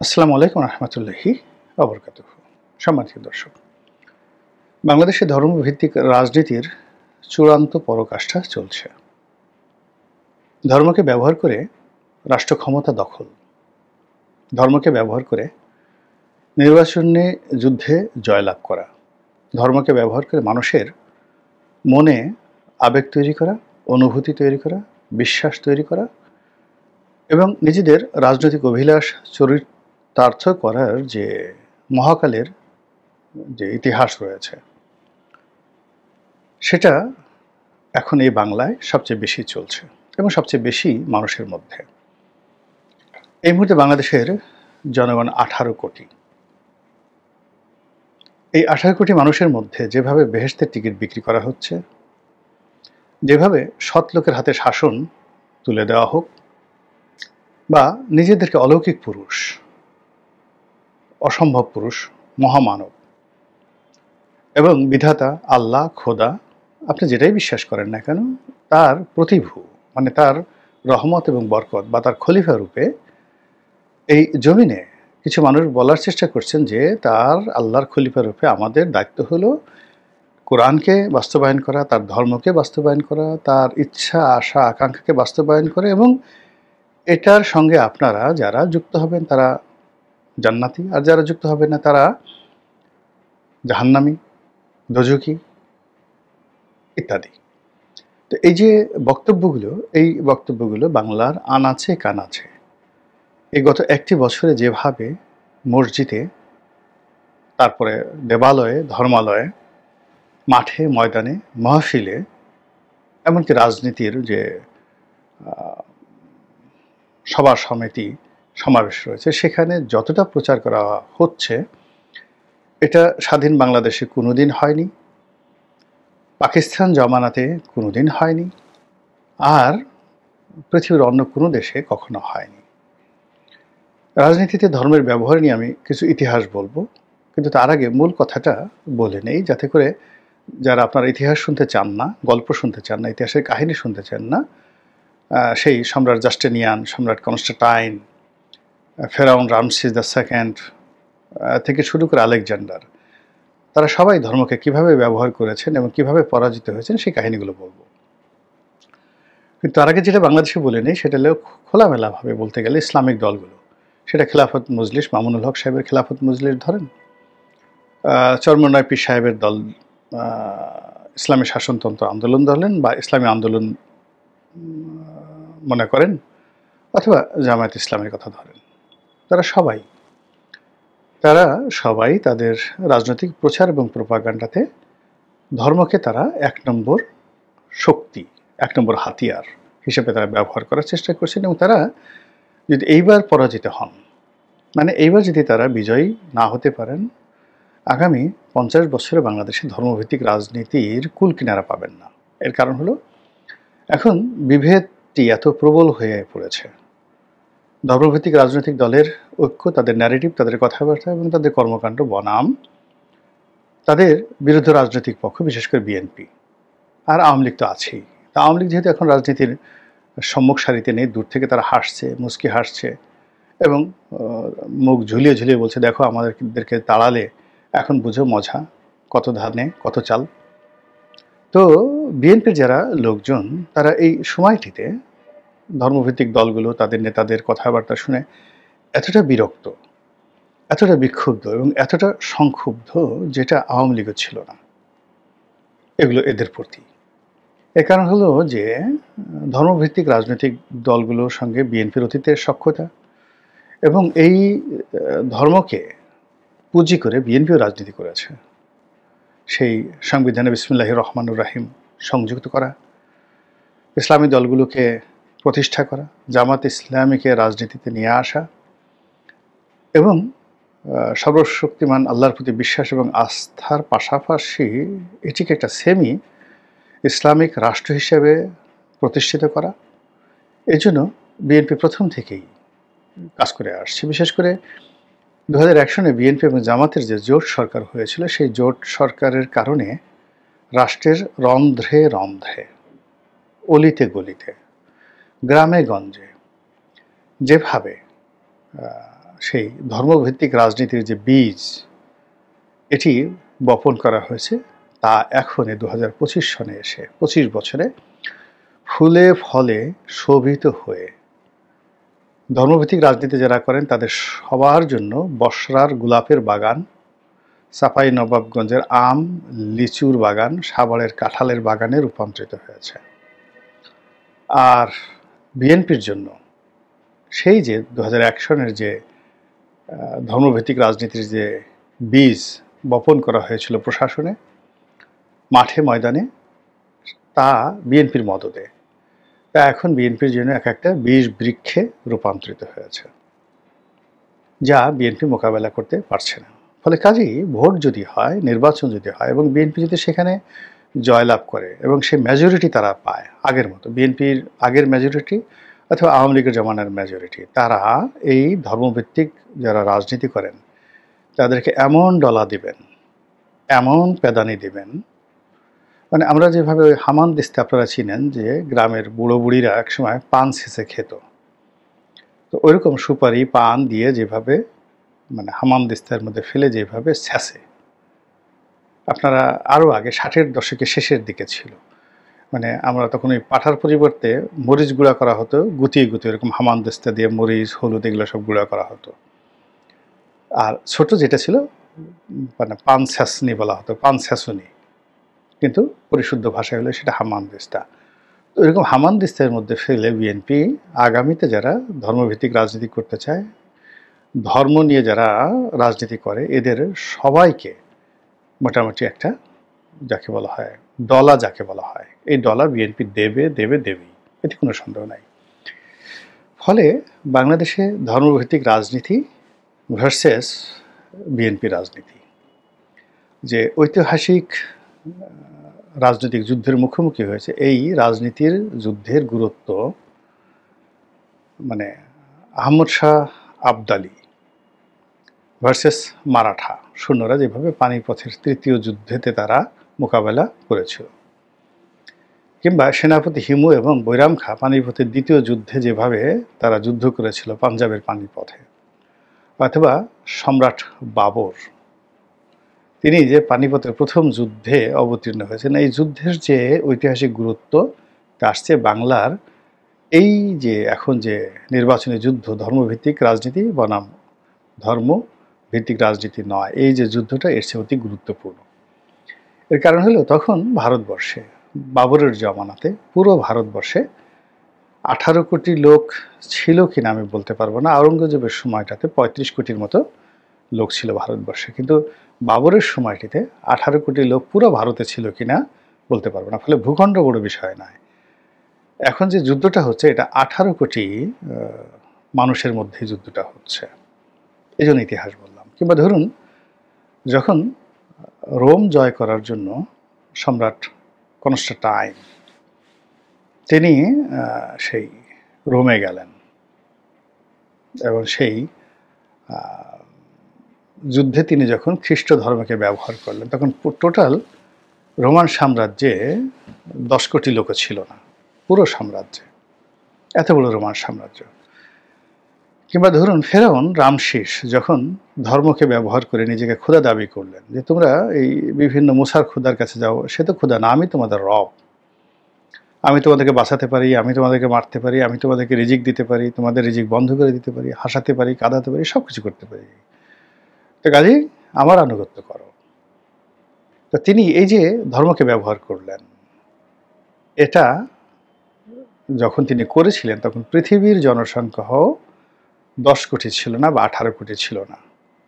আসসালামু আলাইকুম রহমতুল্লাহি ওয়া সম্মানিত দর্শক, বাংলাদেশে ধর্মভিত্তিক রাজনীতির চূড়ান্ত পরাকাষ্ঠা চলছে। ধর্মকে ব্যবহার করে রাষ্ট্র ক্ষমতা দখল, ধর্মকে ব্যবহার করে নির্বাচনে যুদ্ধে জয়লাভ করা, ধর্মকে ব্যবহার করে মানুষের মনে আবেগ তৈরি করা, অনুভূতি তৈরি করা, বিশ্বাস তৈরি করা এবং নিজেদের রাজনৈতিক অভিলাষ চরিতার্থ করার যে মহাকালের যে ইতিহাস রয়েছে, সেটা এখন এই বাংলায় সবচেয়ে বেশি চলছে এবং সবচেয়ে বেশি মানুষের মধ্যে। এই মুহূর্তে বাংলাদেশের জনগণ 18 কোটি। এই 18 কোটি মানুষের মধ্যে যেভাবে বেহেশতের টিকিট বিক্রি করা হচ্ছে, যেভাবে সৎ লোকের হাতে শাসন তুলে দেওয়া হোক, বা নিজেদেরকে অলৌকিক পুরুষ, অসম্ভব পুরুষ, মহামানব এবং বিধাতা, আল্লাহ, খোদা, আপনি যেটাই বিশ্বাস করেন না কেন, তার প্রতিভূ মানে তার রহমত এবং বরকত বা তার খলিফা রূপে এই জমিনে কিছু মানুষ বলার চেষ্টা করছেন যে তার আল্লাহর খলিফা রূপে আমাদের দায়িত্ব হলো কোরআনকে বাস্তবায়ন করা, তার ধর্মকে বাস্তবায়ন করা, তার ইচ্ছা, আশা, আকাঙ্ক্ষাকে বাস্তবায়ন করে, এবং এটার সঙ্গে আপনারা যারা যুক্ত হবেন তারা জান্নাতি, আর যারা যুক্ত হবেন না তারা জাহান্নামী, দোজখী ইত্যাদি। তো এই যে বক্তব্যগুলো বাংলার আনাচে কানাচে এই গত একটি বছরে যেভাবে মসজিদে, তারপরে দেবালয়ে, ধর্মালয়ে, মাঠে, ময়দানে, মাহফিলে, এমনকি রাজনীতির যে সভা সমিতি সমাবেশ রয়েছে, সেখানে যতটা প্রচার করা হচ্ছে, এটা স্বাধীন বাংলাদেশে কোনোদিন হয়নি, পাকিস্তান জমানাতে কোনোদিন হয়নি, আর পৃথিবীর অন্য কোনো দেশে কখনো হয়নি। রাজনীতিতে ধর্মের ব্যবহার নিয়ে আমি কিছু ইতিহাস বলবো, কিন্তু তার আগে মূল কথাটা বলে নেই, যাতে করে যারা আপনার ইতিহাস শুনতে চান না, গল্প শুনতে চান না, ইতিহাসের কাহিনী শুনতে চান না, সেই সম্রাট জাস্টিনিয়ান, সম্রাট কনস্টান্টাইন, ফেরাউন রামসিস দ্য সেকেন্ড থেকে শুরু করে আলেকজান্ডার, তারা সবাই ধর্মকে কিভাবে ব্যবহার করেছেন এবং কিভাবে পরাজিত হয়েছেন সেই কাহিনীগুলো বলবো। কিন্তু তার আগে যেটা বাংলাদেশে বলে নেই, সেটা হলো খোলামেলাভাবে বলতে গেলে ইসলামিক দলগুলো, সেটা খেলাফত মজলিস, মামুনুল হক সাহেবের খেলাফত মজলিস ধরেন, চরমনায় পীর সাহেবের দল ইসলামী শাসনতন্ত্র আন্দোলন ধরেন বা ইসলামী আন্দোলন মনে করেন, অথবা জামায়াত ইসলামের কথা ধরেন, তারা সবাই তাদের রাজনৈতিক প্রচার এবং প্রোপাগান্ডাতে ধর্মকে তারা এক নম্বর শক্তি, এক নম্বর হাতিয়ার হিসেবে তারা ব্যবহার করার চেষ্টা করছেন। এবং তারা যদি এইবার পরাজিত হন, মানে এইবার যদি তারা বিজয়ী না হতে পারেন, আগামী 50 বছরে বাংলাদেশে ধর্মভিত্তিক রাজনীতির কুল কিনারা পাবেন না। এর কারণ হলো এখন বিভেদটি এত প্রবল হয়ে পড়েছে। ধর্মভিত্তিক রাজনৈতিক দলের ঐক্য, তাদের ন্যারেটিভ, তাদের কথাবার্তা এবং তাদের কর্মকাণ্ড বনাম তাদের বিরুদ্ধ রাজনৈতিক পক্ষ, বিশেষ করে বিএনপি আর আওয়ামী লীগ তো আছেই। তা আওয়ামী লীগ যেহেতু এখন রাজনীতির সম্মুখ সারিতে নেই, দূর থেকে তারা হাসছে, মুচকি হাসছে এবং মুখ ঝুলিয়ে ঝুলিয়ে বলছে, দেখো আমাদেরকে তাড়ালে এখন বুঝো মজা, কত ধানে কত চাল। তো বিএনপির যারা লোকজন, তারা এই সময়টিতে ধর্মভিত্তিক দলগুলো, তাদের নেতাদের কথাবার্তা শুনে এতটা বিরক্ত, এতটা বিক্ষুব্ধ এবং এতটা সংক্ষুব্ধ, যেটা আওয়ামী লীগও ছিল না এগুলো এদের প্রতি। এর কারণ হলো যে ধর্মভিত্তিক রাজনৈতিক দলগুলোর সঙ্গে বিএনপির অতীতের সখ্যতা, এবং এই ধর্মকে পুঁজি করে বিএনপিও রাজনীতি করেছে। সেই সংবিধানে বিসমিল্লাহির রহমানুর রাহিম সংযুক্ত করা, ইসলামী দলগুলোকে প্রতিষ্ঠা করা, জামাত ইসলামীকে রাজনীতিতে নিয়ে আসা এবং সর্বশক্তিমান আল্লাহর প্রতি বিশ্বাস এবং আস্থার পাশাপাশি এটিকে একটা সেমি ইসলামিক রাষ্ট্র হিসেবে প্রতিষ্ঠিত করা। এই জন্য বিএনপি প্রথম থেকেই কাজ করে আসছে। বিশেষ করে 2001 সনে বিএনপি এবং জামাতের যে জোট সরকার হয়েছিল, সেই জোট সরকারের কারণে রাষ্ট্রের রন্ধ্রে রন্ধ্রে, অলিতে গলিতে, গ্রামে গঞ্জে যেভাবে সেই ধর্মভিত্তিক রাজনীতির যে বীজ এটি বপন করা হয়েছে, তা এখন 2025 সনে এসে 25 বছরে ফুলে ফলে শোভিত হয়ে ধর্মভিত্তিক রাজনীতি যারা করেন তাদের সবার জন্য বসরার গোলাপের বাগান, চাঁপাই নবাবগঞ্জের আম লিচুর বাগান, সাভারের কাঁঠালের বাগানে রূপান্তরিত হয়েছে। আর বিএনপির জন্য সেই যে 2001 সনের যে ধর্মভিত্তিক রাজনীতির যে বীজ বপন করা হয়েছিল প্রশাসনে, মাঠে ময়দানে, তা বিএনপির মদদে তা এখন বিএনপির জন্য এক একটা বীজ বৃক্ষে রূপান্তরিত হয়েছে, যা বিএনপি মোকাবেলা করতে পারছে না। ফলে কাজেই ভোট যদি হয়, নির্বাচন যদি হয় এবং বিএনপি যদি সেখানে জয়লাভ করে এবং সে মেজরিটি তারা পায় আগের মতো, বিএনপির আগের মেজরিটি অথবা আওয়ামী লীগের জমানার মেজরিটি, তারা এই ধর্মভিত্তিক যারা রাজনীতি করেন তাদেরকে এমন ডলা দিবেন, এমন পেদানি দিবেন, মানে আমরা যেভাবে ওই হামান দিস্তে আপনারা চিনেন যে গ্রামের বুড়ো বুড়িরা একসময় পান ছেঁচে খেত, তো ওইরকম সুপারি পান দিয়ে যেভাবে মানে হামান দিস্তার মধ্যে ফেলে যেভাবে ছেঁচে, আপনারা আরও আগে 60-এর দশকের শেষের দিকে ছিল, মানে আমরা তখন ওই পাঠার পরিবর্তে মরিচ গুঁড়া করা হতো, গুটিয়ে গুটিয়ে এরকম হামান দিস্তা দিয়ে মরিচ হলুদ এগুলো সব গুঁড়া করা হতো। আর ছোট যেটা ছিল মানে পান ছ্যাঁচনি বলা হতো, পান ছ্যাঁচুনি, কিন্তু পরিশুদ্ধ ভাষায় হলে সেটা হামান দিস্তা। তো এরকম হামান দিস্তার মধ্যে ফেলে বিএনপি আগামীতে যারা ধর্মভিত্তিক রাজনীতি করতে চায়, ধর্ম নিয়ে যারা রাজনীতি করে, এদের সবাইকে মোটামুটি একটা যাকে বলা হয় ডলা, যাকে বলা হয় এই ডলা বিএনপি দেবে দেবে দেবেই, এতে কোনো সন্দেহ নাই। ফলে বাংলাদেশে ধর্মভিত্তিক রাজনীতি ভার্সেস বিএনপি রাজনীতি, যে ঐতিহাসিক রাজনৈতিক যুদ্ধের মুখোমুখি হয়েছে, এই রাজনীতির যুদ্ধের গুরুত্ব মানে আহমদ শাহ আবদালি ভার্সেস মারাঠা সৈন্যরা যেভাবে পানিপথের তৃতীয় যুদ্ধেতে তারা মোকাবেলা করেছিল, কিংবা সেনাপতি হিমু এবং বৈরাম খাঁ পানিপথের দ্বিতীয় যুদ্ধে যেভাবে তারা যুদ্ধ করেছিল পাঞ্জাবের পানিপথে, অথবা সম্রাট বাবর তিনি যে পানিপথের প্রথম যুদ্ধে অবতীর্ণ হয়েছেন, এই যুদ্ধের যে ঐতিহাসিক গুরুত্ব তা আসছে বাংলার এই যে এখন যে নির্বাচনী যুদ্ধ, ধর্মভিত্তিক রাজনীতি বনাম ধর্মভিত্তিক রাজনীতি নয়, এই যে যুদ্ধটা এর চেয়ে অতি গুরুত্বপূর্ণ। এর কারণ হলো তখন ভারতবর্ষে বাবরের জমানাতে পুরো ভারতবর্ষে 18 কোটি লোক ছিল কিনা আমি বলতে পারবো না, আওরঙ্গজেবের সময়টাতে 35 কোটির মতো লোক ছিল ভারতবর্ষে, কিন্তু বাবরের সময়টিতে 18 কোটি লোক পুরো ভারতে ছিল কিনা বলতে পারবো না। ফলে ভূখণ্ড বড় বিষয় নয়, এখন যে যুদ্ধটা হচ্ছে এটা 18 কোটি মানুষের মধ্যে যুদ্ধটা হচ্ছে, এই জন্য ইতিহাস বললাম। কিংবা ধরুন যখন রোম জয় করার জন্য সম্রাট কনস্টান্টাইন তিনি সেই রোমে গেলেন এবং সেই যুদ্ধে তিনি যখন খ্রিস্ট ধর্মকে ব্যবহার করলেন, তখন টোটাল রোমান সাম্রাজ্যে 10 কোটি লোক ছিল না, পুরো সাম্রাজ্যে, এত বড় রোমান সাম্রাজ্য। কিংবা ধরুন ফেরাউন রামশিস যখন ধর্মকে ব্যবহার করে নিজেকে খোদা দাবি করলেন, যে তোমরা এই বিভিন্ন মুসার খোদার কাছে যাও, সে তো খোদা না, আমি তোমাদের রব, আমি তোমাদেরকে বাঁচাতে পারি, আমি তোমাদেরকে মারতে পারি, আমি তোমাদেরকে রিজিক দিতে পারি, তোমাদের রিজিক বন্ধ করে দিতে পারি, হাসাতে পারি, কাঁদাতে পারি, সব কিছু করতে পারি, তো কাজেই আমার আনুগত্য করো। তো তিনি এই যে ধর্মকে ব্যবহার করলেন, এটা যখন তিনি করেছিলেন তখন পৃথিবীর জনসংখ্যাও 10 কোটি ছিল না বা 18 কোটি ছিল না,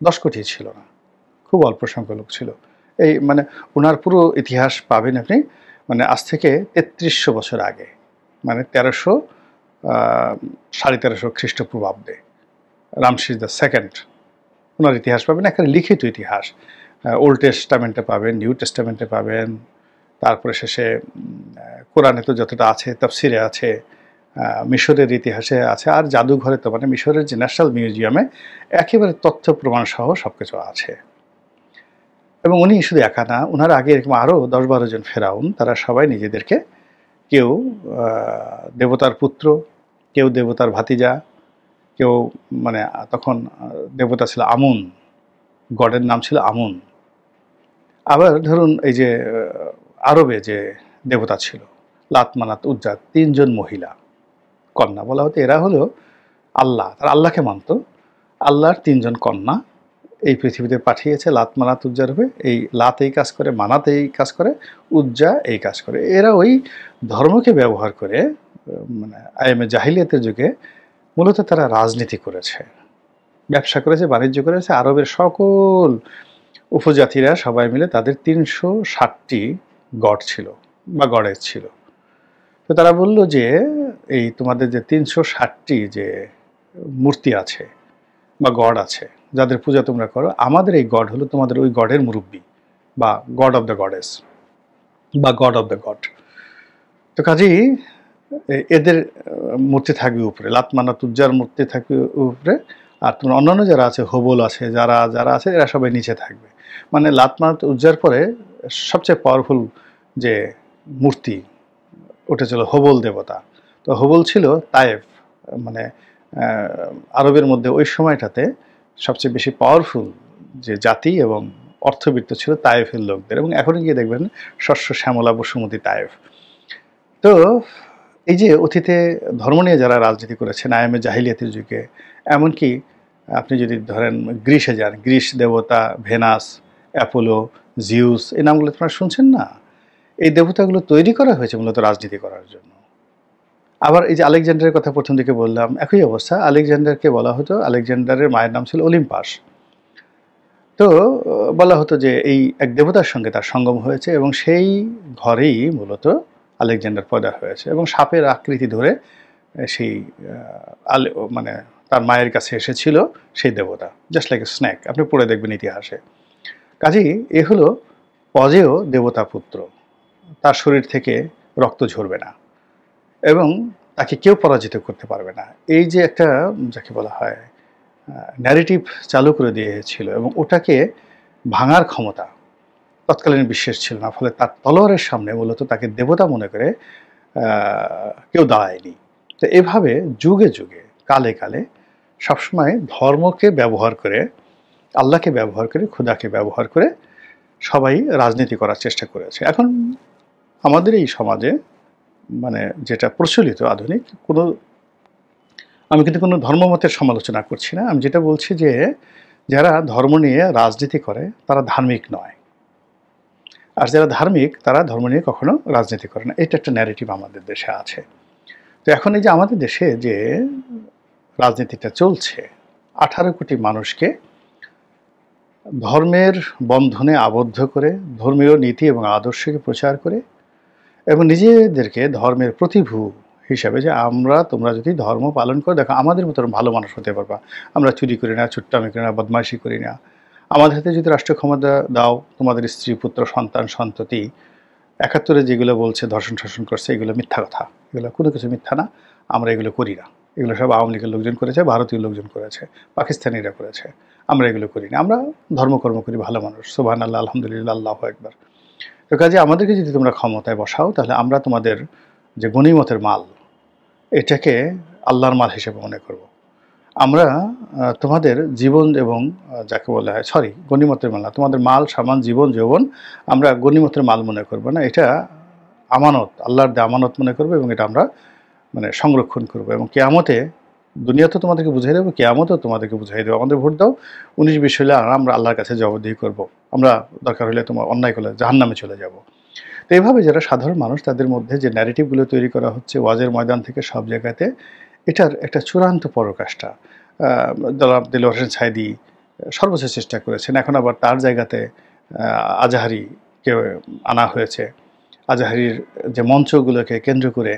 10 কোটি ছিল না, খুব অল্প সংখ্যক লোক ছিল। এই মানে ওনার পুরো ইতিহাস পাবেন আপনি, মানে আজ থেকে 3300 বছর আগে, মানে 1350 খ্রিস্টপূর্বাব্দে রামশিস দ্য সেকেন্ড, ওনার ইতিহাস পাবেন, একটা লিখিত ইতিহাস, ওল্ড টেস্টামেন্টে পাবেন, নিউ টেস্টামেন্টে পাবেন, তারপরে শেষে কোরআনে তো যতটা আছে, তাফসিরে আছে, মিশরের ইতিহাসে আছে, আর জাদুঘরে তো মানে মিশরের যে ন্যাশনাল মিউজিয়ামে একেবারে তথ্য প্রমাণ সহ সব কিছু আছে। এবং উনি শুধু একা না, ওনার আগে এরকম আরও 10-12 জন ফেরাউন, তারা সবাই নিজেদেরকে কেউ দেবতার পুত্র, কেউ দেবতার ভাতিজা, কেউ মানে তখন দেবতা ছিল আমুন, গডের নাম ছিল আমুন। আবার ধরুন এই যে আরবে যে দেবতা ছিল লাত, মানাত, উজ্জা, ৩ জন মহিলা কন্যা বলা হতো। এরা হলো আল্লাহ, তারা আল্লাহকে মানত। আল্লাহর ৩ জন কন্যা এই পৃথিবীতে পাঠিয়েছে লাত, মানাত, উজ্জা রূপে। এই লাত এই কাজ করে, মানাত এই কাজ করে, উজ্জা এই কাজ করে। এরা ওই ধর্মকে ব্যবহার করে মানে আইএমএ জাহিলিয়াতের যুগে মূলত তারা রাজনীতি করেছে, ব্যবসা করেছে, বাণিজ্য করেছে। আরবের সকল উপজাতিরা সবাই মিলে তাদের ৩৬০টি গড ছিল বা গডেস ছিল। তো তারা বলল যে এই তোমাদের যে ৩৬০টি যে মূর্তি আছে বা গড আছে যাদের পূজা তোমরা করো, আমাদের এই গড হলো তোমাদের ওই গডের মুরব্বী বা গড অফ দ্য গডেস বা গড অফ দ্য গড। তো কাজেই এদের মূর্তি থাকবে উপরে, লাত, মানাত, উজ্জার মূর্তি থাকবে উপরে, আর তোমার অন্যান্য যারা আছে, হোবল আছে, যারা যারা আছে এরা সবাই নিচে থাকবে। মানে লাত, মানাত, উজ্জার পরে সবচেয়ে পাওয়ারফুল যে মূর্তি ওটা ছিল হোবল দেবতা। তো হোবল ছিল তায়েফ, মানে আরবের মধ্যে ওই সময়টাতে সবচেয়ে বেশি পাওয়ারফুল যে জাতি এবং অর্থবিত্ত ছিল তায়েফের লোকদের। এবং এখনও গিয়ে দেখবেন শস্য শ্যামলা বসুমতী তায়েফ। তো এই যে অতীতে ধর্ম নিয়ে যারা রাজনীতি করেছেন আইএমএ জাহিলিয়াতের যুগে, এমনকি আপনি যদি ধরেন গ্রিসে যান, গ্রিস দেবতা ভেনাস, অ্যাপোলো, জিউস, এই নামগুলো আপনারা শুনছেন না? এই দেবতাগুলো তৈরি করা হয়েছে মূলত রাজনীতি করার জন্য। আবার এই যে আলেকজান্ডারের কথা প্রথম দিকে বললাম, একই অবস্থা। আলেকজান্ডারকে বলা হতো, আলেকজান্ডারের মায়ের নাম ছিল অলিম্পাস। তো বলা হতো যে এই এক দেবতার সঙ্গে তার সঙ্গম হয়েছে এবং সেই ঘরেই মূলত আলেকজান্ডার পয়দা হয়েছে। এবং সাপের আকৃতি ধরে সেই মানে তার মায়ের কাছে এসেছিল সেই দেবতা, জাস্ট লাইক এ স্ন্যাক। আপনি পড়ে দেখবেন ইতিহাসে। কাজেই এ হলো অজেয় দেবতা পুত্র, তার শরীর থেকে রক্ত ঝরবে না এবং তাকে কেউ পরাজিত করতে পারবে না। এই যে একটা যাকে বলা হয় ন্যারেটিভ চালু করে দিয়েছিল এবং ওটাকে ভাঙার ক্ষমতা তৎকালীন বিশ্বের ছিল না। ফলে তার তলোয়ারের সামনে মূলত তাকে দেবতা মনে করে কেউ দাঁড়ায়নি। তো এভাবে যুগে যুগে কালে কালে সবসময় ধর্মকে ব্যবহার করে, আল্লাহকে ব্যবহার করে, খোদাকে ব্যবহার করে সবাই রাজনীতি করার চেষ্টা করেছে। এখন আমাদের এই সমাজে মানে যেটা প্রচলিত আধুনিক কোনো, আমি কিন্তু কোনো ধর্মমতের সমালোচনা করছি না। আমি যেটা বলছি যে যারা ধর্ম নিয়ে রাজনীতি করে তারা ধার্মিক নয়, আর যারা ধার্মিক তারা ধর্ম নিয়ে কখনো রাজনীতি করে না। এটা একটা ন্যারেটিভ আমাদের দেশে আছে। তো এখন এই যে আমাদের দেশে যে রাজনীতিটা চলছে, 18 কোটি মানুষকে ধর্মের বন্ধনে আবদ্ধ করে, ধর্মীয় নীতি এবং আদর্শকে প্রচার করে এবং নিজেদেরকে ধর্মের প্রতিভূ হিসাবে, যে আমরা তোমরা যদি ধর্ম পালন করে দেখো আমাদের মতো ভালো মানুষ হতে পারবা, আমরা চুরি করি না, চুট্টামি করি না, বদমাইশি করি না, আমাদের হাতে যদি রাষ্ট্র ক্ষমতা দাও, তোমাদের স্ত্রী, পুত্র, সন্তান, সন্ততি 71-এ যেগুলো বলছে ধর্ষণ শাসন করছে, এগুলো মিথ্যা কথা, এগুলো কোনো কিছু মিথ্যা না, আমরা এগুলো করি না। এগুলো সব আওয়ামী লীগের লোকজন করেছে, ভারতীয় লোকজন করেছে, পাকিস্তানিরা করেছে, আমরা এগুলো করি না। আমরা ধর্মকর্ম করি, ভালো মানুষ, সুবহানাল্লাহ, আলহামদুলিল্লাহ, আল্লাহু আকবার। তো কাজে আমাদেরকে যদি তোমরা ক্ষমতায় বসাও তাহলে আমরা তোমাদের যে গনিমতের মাল এটাকে আল্লাহর মাল হিসেবে মনে করব। আমরা তোমাদের জীবন এবং যাকে বলা হয় গনিমতের মাল না, তোমাদের মাল, সামান, জীবন, যৌবন আমরা গনিমতের মাল মনে করব না, এটা আমানত, আল্লাহর দে আমানত মনে করবো এবং এটা আমরা মানে সংরক্ষণ করব। এবং কিয়ামতে দুনিয়াতে তোমাদেরকে বুঝাই দেবো, কিয়ামতেও তোমাদেরকে বুঝাই দেবো। আমাদের ভোট দাও 19-20 হলে আমরা আল্লাহর কাছে জবাবদিহি করব। আমরা দরকার হলে তোমার অন্যায় করলে জাহান্নামে চলে যাব। তো এইভাবে যারা সাধারণ মানুষ তাদের মধ্যে যে ন্যারেটিভগুলো তৈরি করা হচ্ছে ওয়াজের ময়দান থেকে সব জায়গাতে, এটার একটা চূড়ান্ত পরাকাষ্ঠা জনাব দেলোয়ার হোসেন সাঈদী সর্বোচ্চ চেষ্টা করেছেন। এখন আবার তার জায়গাতে আজাহারিকে আনা হয়েছে। আজাহারির যে মঞ্চগুলোকে কেন্দ্র করে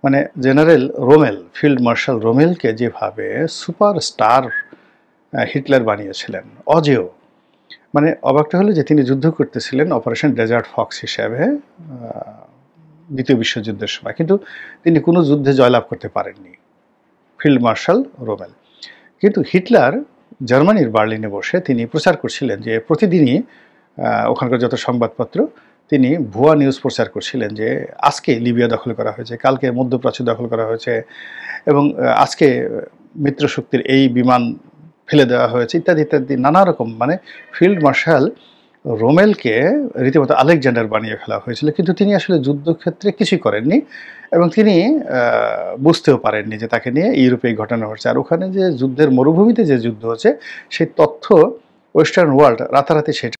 মানে জেনারেল রোমেল, ফিল্ড মার্শাল রোমেলকে যেভাবে সুপারস্টার হিটলার বানিয়েছিলেন, অজেয়, মানে অবাকটা হলো যে তিনি যুদ্ধ করতেছিলেন অপারেশন ডেজার্ট ফক্স হিসাবে দ্বিতীয় বিশ্বযুদ্ধের সময়, কিন্তু তিনি কোনো যুদ্ধে জয়লাভ করতে পারেননি, ফিল্ড মার্শাল রোমেল। কিন্তু হিটলার জার্মানির বার্লিনে বসে তিনি প্রচার করছিলেন যে প্রতিদিনই ওখানকার যত সংবাদপত্র, তিনি ভুয়া নিউজ প্রচার করছিলেন যে আজকে লিবিয়া দখল করা হয়েছে, কালকে মধ্যপ্রাচ্য দখল করা হয়েছে এবং আজকে মিত্রশক্তির এই বিমান ফেলে দেওয়া হয়েছে ইত্যাদি ইত্যাদি নানা রকম, মানে ফিল্ড মার্শাল রোমেলকে রীতিমতো আলেকজান্ডার বানিয়ে ফেলা হয়েছিল, কিন্তু তিনি আসলে যুদ্ধক্ষেত্রে কিছুই করেননি এবং তিনি বুঝতেও পারেননি যে তাকে নিয়ে ইউরোপে এই ঘটনা ঘটছে। আর ওখানে যে যুদ্ধের মরুভূমিতে যে যুদ্ধ হচ্ছে সেই তথ্য ওয়েস্টার্ন ওয়ার্ল্ড রাতারাতি সেটা